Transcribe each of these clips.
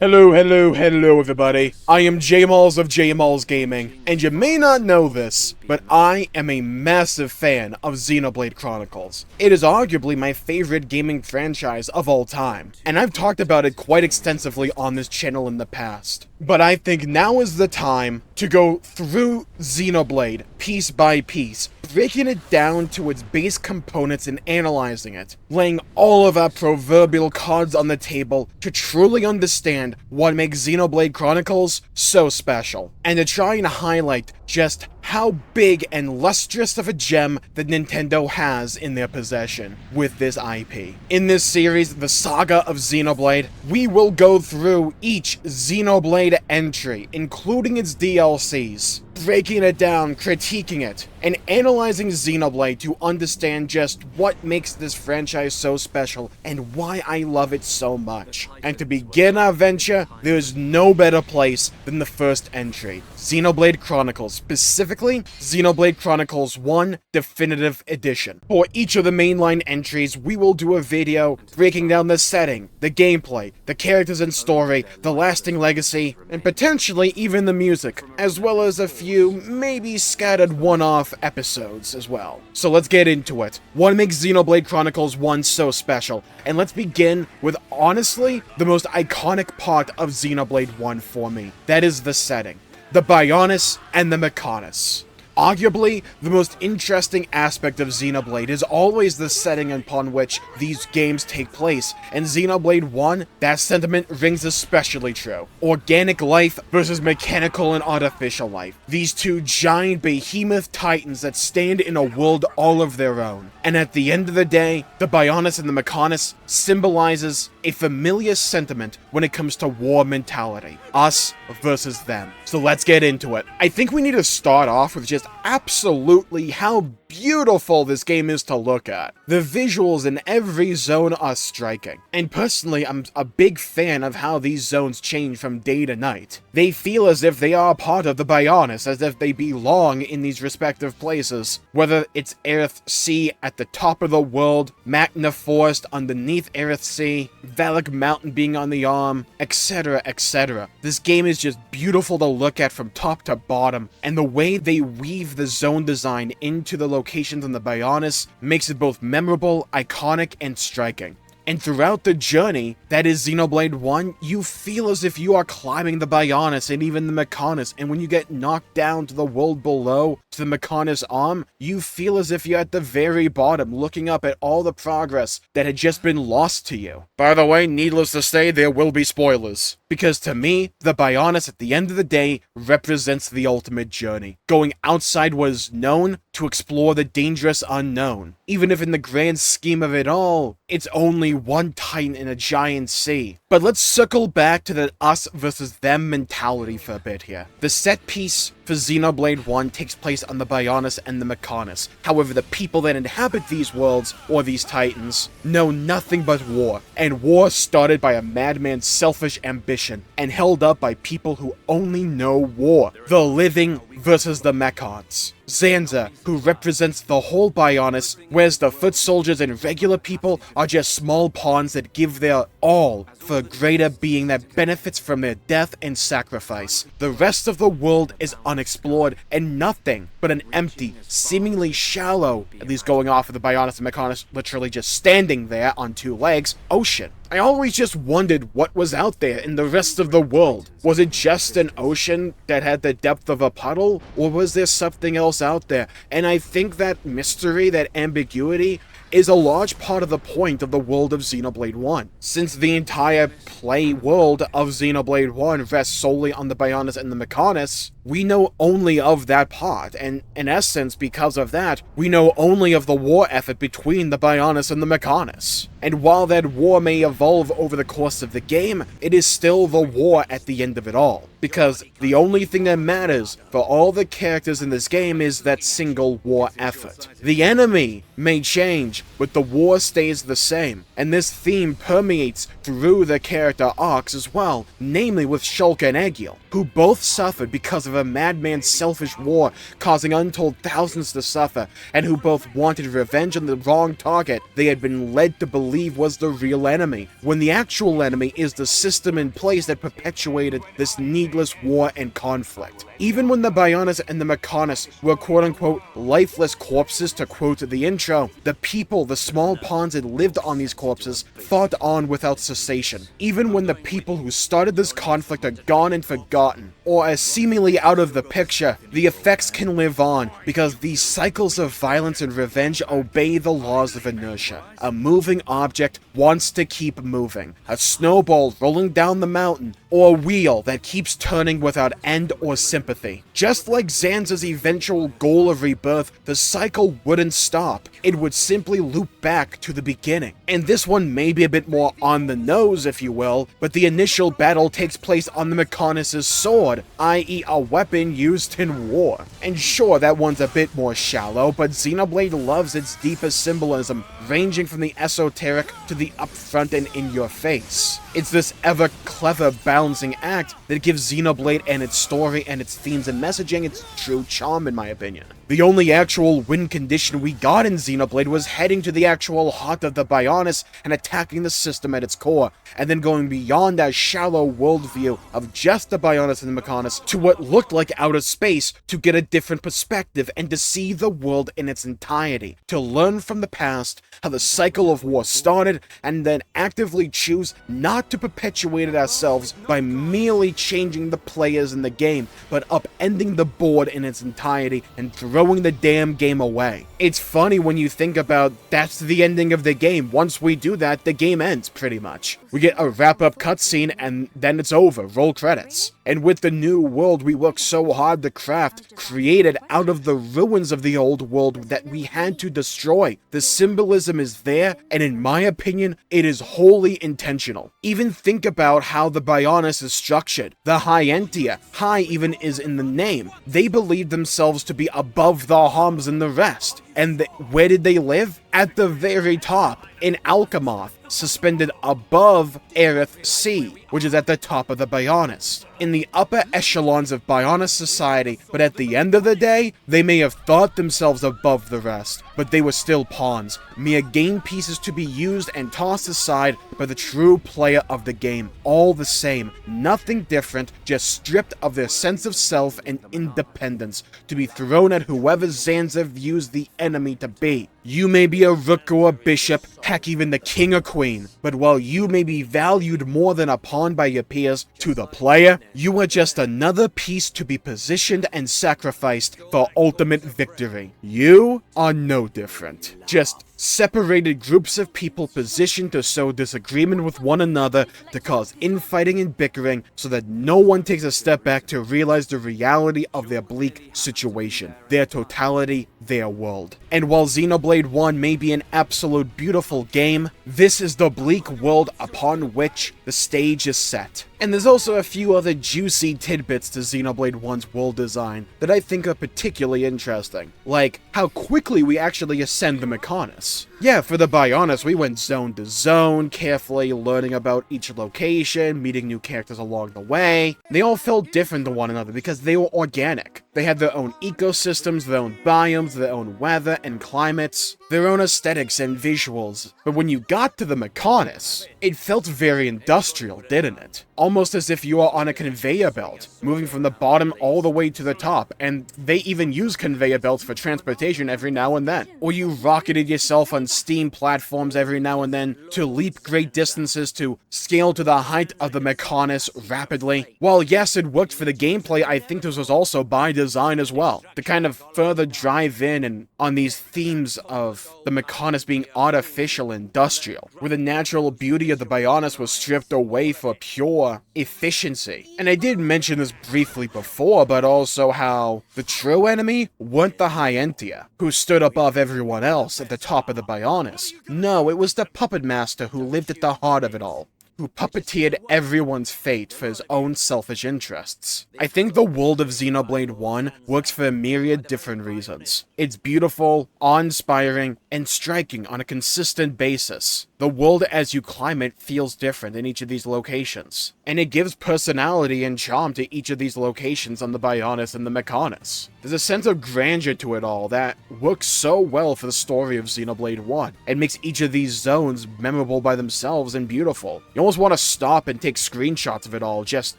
Hello everybody. I am Jmulls of Jmulls Gaming, and you may not know this, but I am a massive fan of Xenoblade Chronicles. It is arguably my favorite gaming franchise of all time, and I've talked about it quite extensively on this channel in the past. But I think now is the time to go through Xenoblade piece by piece, breaking it down to its base components and analyzing it, laying all of our proverbial cards on the table to truly understand what makes Xenoblade Chronicles so special, and to try and highlight just how big and lustrous of a gem that Nintendo has in their possession with this IP. In this series, the Saga of Xenoblade, we will go through each Xenoblade entry, including its DLCs, breaking it down, critiquing it, and analyzing Xenoblade to understand just what makes this franchise so special and why I love it so much. And to begin our venture, there is no better place than the first entry, Xenoblade Chronicles, specifically Xenoblade Chronicles 1 Definitive Edition. For each of the mainline entries, we will do a video breaking down the setting, the gameplay, the characters and story, the lasting legacy, and potentially even the music, as well as a few, maybe scattered one-off episodes as well. So let's get into it. What makes Xenoblade Chronicles 1 so special? And let's begin with, honestly, the most iconic part of Xenoblade 1 for me. That is the setting. The Bionis and the Mechonis. Arguably, the most interesting aspect of Xenoblade is always the setting upon which these games take place, and Xenoblade 1, that sentiment rings especially true. Organic life versus mechanical and artificial life. These two giant behemoth titans that stand in a world all of their own. And at the end of the day, the Bionis and the Mechonis symbolizes a familiar sentiment when it comes to war mentality. Us versus them. So let's get into it. I think we need to start off with just absolutely how beautiful this game is to look at. The visuals in every zone are striking, and personally I'm a big fan of how these zones change from day to night. They feel as if they are part of the Bionis, as if they belong in these respective places, whether it's Aerith Sea at the top of the world, Magna Forest underneath Aerith Sea, Valak Mountain being on the arm, etc, etc. This game is just beautiful to look at from top to bottom, and the way they weave the zone design into the locations in the Bionis makes it both memorable, iconic, and striking. And throughout the journey that is Xenoblade 1, you feel as if you are climbing the Bionis and even the Mechonis, and when you get knocked down to the world below, to the Mechonis arm, you feel as if you're at the very bottom, looking up at all the progress that had just been lost to you. By the way, needless to say, there will be spoilers. Because to me, the Bionis at the end of the day represents the ultimate journey. Going outside what is known to explore the dangerous unknown. Even if in the grand scheme of it all, it's only one titan in a giant sea. But let's circle back to the us versus them mentality for a bit here. The set piece for Xenoblade 1 takes place on the Bionis and the Mechonis. However, the people that inhabit these worlds, or these titans, know nothing but war. And war started by a madman's selfish ambition, and held up by people who only know war. The living versus the Mechons. Zanza, who represents the whole Bionis, whereas the foot soldiers and regular people are just small pawns that give their all for a greater being that benefits from their death and sacrifice. The rest of the world is unexplored and nothing but an empty, seemingly shallow, at least going off of the Bionis and Mechonis literally just standing there on two legs, ocean. I always just wondered what was out there in the rest of the world. Was it just an ocean that had the depth of a puddle? Or was there something else out there? And I think that mystery, that ambiguity, is a large part of the point of the world of Xenoblade 1. Since the entire play world of Xenoblade 1 rests solely on the Bionis and the Mechonis, we know only of that part, and in essence, because of that, we know only of the war effort between the Bionis and the Mechonis. And while that war may evolve over the course of the game, it is still the war at the end of it all. Because the only thing that matters for all the characters in this game is that single war effort. The enemy may change, but the war stays the same. And this theme permeates through the character arcs as well, namely with Shulk and Egil, who both suffered because of a madman's selfish war causing untold thousands to suffer, and who both wanted revenge on the wrong target they had been led to believe believe was the real enemy, when the actual enemy is the system in place that perpetuated this needless war and conflict. Even when the Bionis and the Mechonis were quote-unquote lifeless corpses, to quote the intro, the people, the small pawns that lived on these corpses, fought on without cessation. Even when the people who started this conflict are gone and forgotten, or are seemingly out of the picture, the effects can live on, because these cycles of violence and revenge obey the laws of inertia. A moving object wants to keep moving. A snowball rolling down the mountain, or a wheel that keeps turning without end or sympathy. Just like Zanza's eventual goal of rebirth, the cycle wouldn't stop. It would simply loop back to the beginning. And this one may be a bit more on the nose, if you will, but the initial battle takes place on the Mechonis' sword, i.e. a weapon used in war. And sure, that one's a bit more shallow, but Xenoblade loves its deepest symbolism, ranging from the esoteric to the upfront and in-your-face. It's this ever-clever balancing act that gives Xenoblade and its story and its themes and messaging its true charm, in my opinion. The only actual win condition we got in Xenoblade was heading to the actual heart of the Bionis and attacking the system at its core, and then going beyond that shallow worldview of just the Bionis and the Mechonis to what looked like outer space to get a different perspective and to see the world in its entirety, to learn from the past how the cycle of war started, and then actively choose not to perpetuate it ourselves by merely changing the players in the game, but upending the board in its entirety and throwing the damn game away. It's funny when you think about that's the ending of the game. Once we do that, the game ends, pretty much. We get a wrap-up cutscene and then it's over, roll credits. And with the new world we worked so hard to craft, created out of the ruins of the old world that we had to destroy, the symbolism is there, and in my opinion, it is wholly intentional. Even think about how the Bionis is structured. The Hyentia, High even is in the name. They believe themselves to be above the Homs and the rest. And where did they live? At the very top, in Alchemoth, suspended above Aerith Sea, which is at the top of the Bionis. In the upper echelons of Bionis society, but at the end of the day, they may have thought themselves above the rest, but they were still pawns, mere game pieces to be used and tossed aside by the true player of the game. All the same, nothing different, just stripped of their sense of self and independence, to be thrown at whoever Zanza views the enemy to be. You may be a rook or a bishop, heck even the king or queen, but while you may be valued more than a pawn by your peers, to the player, you are just another piece to be positioned and sacrificed for ultimate victory. You are no different. Just separated groups of people positioned to sow disagreement with one another to cause infighting and bickering so that no one takes a step back to realize the reality of their bleak situation, their totality, their world. And while Xenoblade 1 may be an absolute beautiful game, this is the bleak world upon which the stage is set. And there's also a few other juicy tidbits to Xenoblade 1's world design that I think are particularly interesting, like how quickly we actually ascend the Mechonis. Yeah, for the Bionis, we went zone to zone, carefully learning about each location, meeting new characters along the way. They all felt different to one another because they were organic. They had their own ecosystems, their own biomes, their own weather and climates, their own aesthetics and visuals. But when you got to the Mechonis, it felt very industrial, didn't it? Almost as if you are on a conveyor belt, moving from the bottom all the way to the top, and they even use conveyor belts for transportation every now and then. Or you rocketed yourself on steam platforms every now and then to leap great distances to scale to the height of the Mechonis rapidly. While yes, it worked for the gameplay, I think this was also by design as well, to kind of further drive in and on these themes of the Mechonis being artificial and industrial, where the natural beauty of the Bionis was stripped away for pure efficiency. And I did mention this briefly before, but also how the true enemy weren't the Hyentia, who stood above everyone else at the top of the Bionis. No, it was the Puppet Master who lived at the heart of it all, who puppeteered everyone's fate for his own selfish interests. I think the world of Xenoblade 1 works for a myriad different reasons. It's beautiful, awe-inspiring, and striking on a consistent basis. The world as you climb it feels different in each of these locations, and it gives personality and charm to each of these locations on the Bionis and the Mechonis. There's a sense of grandeur to it all that works so well for the story of Xenoblade 1, and makes each of these zones memorable by themselves and beautiful. You almost want to stop and take screenshots of it all just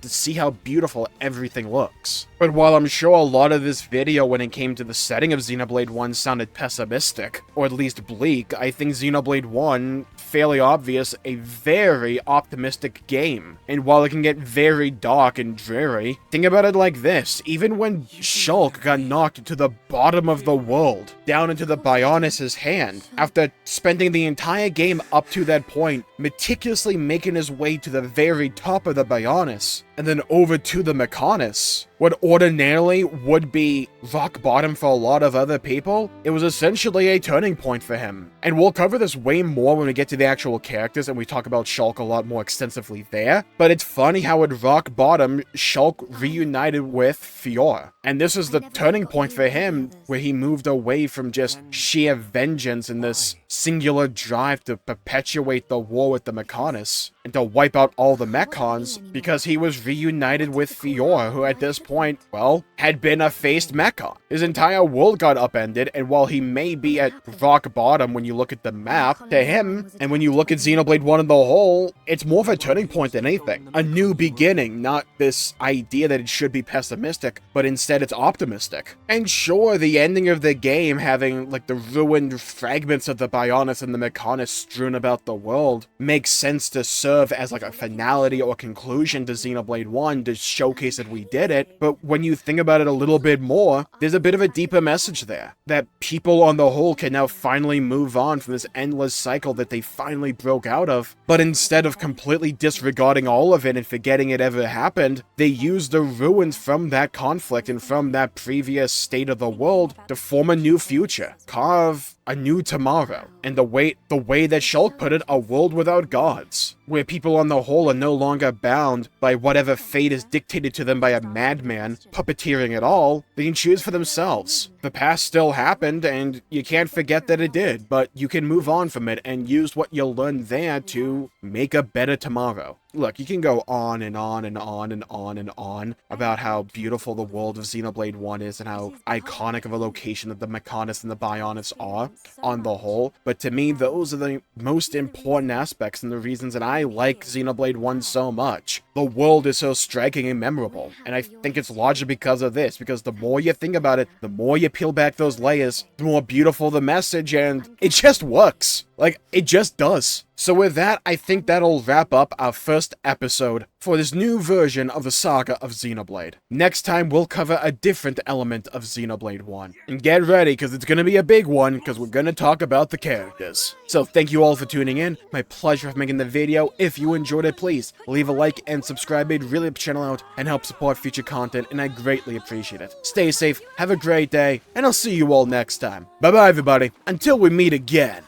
to see how beautiful everything looks. But while I'm sure a lot of this video when it came to the setting of Xenoblade 1 sounded pessimistic, or at least bleak, I think Xenoblade 1, fairly obvious, a very optimistic game. And while it can get very dark and dreary, think about it like this: even when Shulk got knocked to the bottom of the world, down into the Bionis' hand, after spending the entire game up to that point, meticulously making his way to the very top of the Bionis, and then over to the Mechonis, what ordinarily would be rock bottom for a lot of other people, it was essentially a turning point for him. And we'll cover this way more when we get to the actual characters and we talk about Shulk a lot more extensively there, but it's funny how at rock bottom, Shulk reunited with Fiora. And this is the turning point for him, where he moved away from just sheer vengeance and this singular drive to perpetuate the war with the Mechonis, and to wipe out all the Mechons, because he was reunited with Fiora, who at this point, well, had been a faced Mechon. His entire world got upended, and while he may be at rock bottom when you look at the map, to him, and when you look at Xenoblade 1 in the whole, it's more of a turning point than anything. A new beginning, not this idea that it should be pessimistic, but instead it's optimistic. And sure, the ending of the game having, like, the ruined fragments of the Bionis and the Mechonis strewn about the world makes sense to serve as like a finality or conclusion to Xenoblade 1 to showcase that we did it, but when you think about it a little bit more, there's a bit of a deeper message there, that people on the whole can now finally move on from this endless cycle that they finally broke out of, but instead of completely disregarding all of it and forgetting it ever happened, they used the ruins from that conflict and from that previous state of the world to form a new future, carve a new tomorrow, and the way that Shulk put it, a world without gods, where people on the whole are no longer bound by whatever fate is dictated to them by a madman puppeteering it all. They can choose for themselves. The past still happened, and you can't forget that it did, but you can move on from it and use what you learned there to make a better tomorrow. Look, you can go on and on and on and on and on about how beautiful the world of Xenoblade 1 is and how iconic of a location that the Mechonis and the Bionis are on the whole, but to me, those are the most important aspects and the reasons that I like Xenoblade 1 so much. The world is so striking and memorable, and I think it's largely because of this, because the more you think about it, the more you peel back those layers, the more beautiful the message, and it just works. Like, it just does. So with that, I think that'll wrap up our first episode for this new version of the Saga of Xenoblade. Next time, we'll cover a different element of Xenoblade 1. And get ready, because it's going to be a big one, because we're going to talk about the characters. So thank you all for tuning in. My pleasure for making the video. If you enjoyed it, please leave a like and subscribe. It'd really help the channel out and help support future content, and I greatly appreciate it. Stay safe, have a great day, and I'll see you all next time. Bye-bye, everybody. Until we meet again.